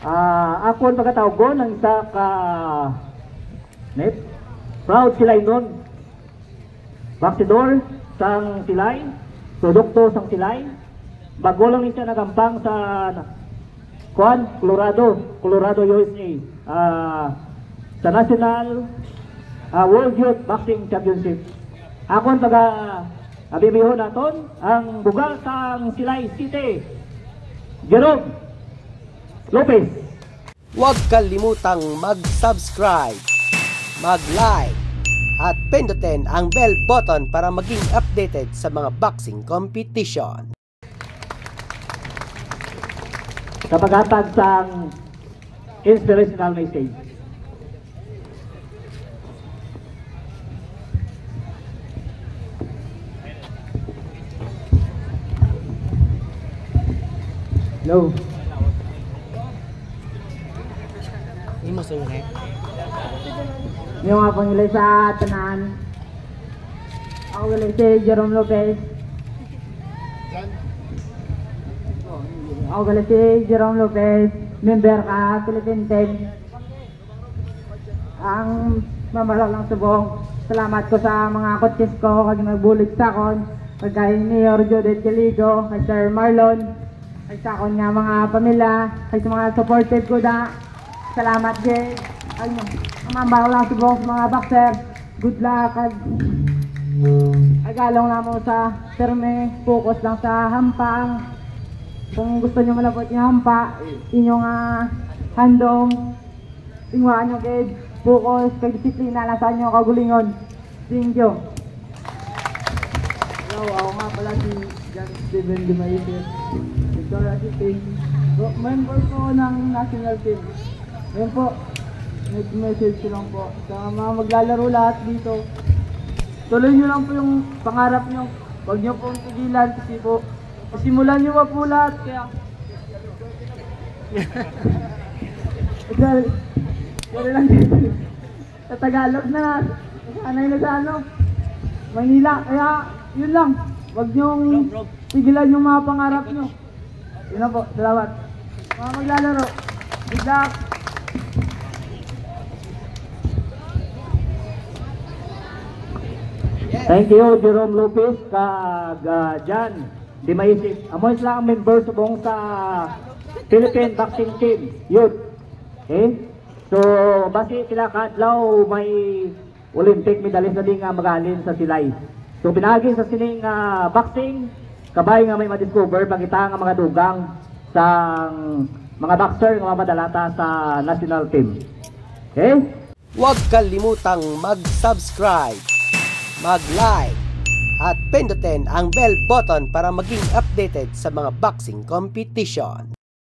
Ako ang pagkatawag ko ng isa ka net. Proud sila nun. Baksidor sang silay, produkto sang silay. Bago lang siya nagampang sa Colorado, USA. Sa National World Youth Boxing Championship. Ako ang abibiho naton ang bugal sang Silay City, Jerome Lopez. Huwag kalimutang mag-subscribe, mag-like, at pindutin ang bell button para maging updated sa mga boxing competition. Sa paghatag sang inspirational message. Hello. Hindi mo sa'yo eh. Yung nga pong ilay sa tanan. Ako ilay si Jerome Lopez. Ako ilay si Jerome Lopez. Member ka, Philippine Team. Ang mamalalang subong. Salamat ko sa mga coaches ko kag nagbulit sa akon. Kagay ni Judith Caligo, kay Sir Marlon. Kay sa akon nga mga pamilya, kay sa mga supportive ko da. Salamat din. Ay mamalalang subong sa mga boxer. Good luck. Agalong na mo sa terme, focus lang sa hampang. Kung gusto nyo malapot yung hampa, inyong handong, tingwaan nyo kay focus, kay disiplina lang sa inyo kagulingon. Thank you. Hello, ako nga pala si John Steven Dumaisir, Victoria City. Member po ng national team. Ngayon po, nag-message ko lang po sa mga maglalaro lahat dito. Tuloy nyo lang po yung pangarap nyo. Huwag nyo pong tigilan kasi po simulan nyo pa po lahat, kaya sorry lang sa Tagalog na sanay na sa Manila, kaya yun lang, huwag nyong tigilan yung mga pangarap nyo. Yun na po, salamat mga maglalaro. Good luck. Thank you, Jerome Lopez, kag Jan Dimaisip. Amo sila ang member subong sa Philippine Boxing Team Youth. Okay? So, basi sila kadlaw may Olympic medalist na din nga magalin sa silay. So, pinagi sa sining boxing, kabay nga may ma-discover pagkita nga mga dugang sa mga boxer nga madalata sa national team. Okay? Huwag kalimutang mag-subscribe, mag-like, at pindutin ang bell button para maging updated sa mga boxing competition.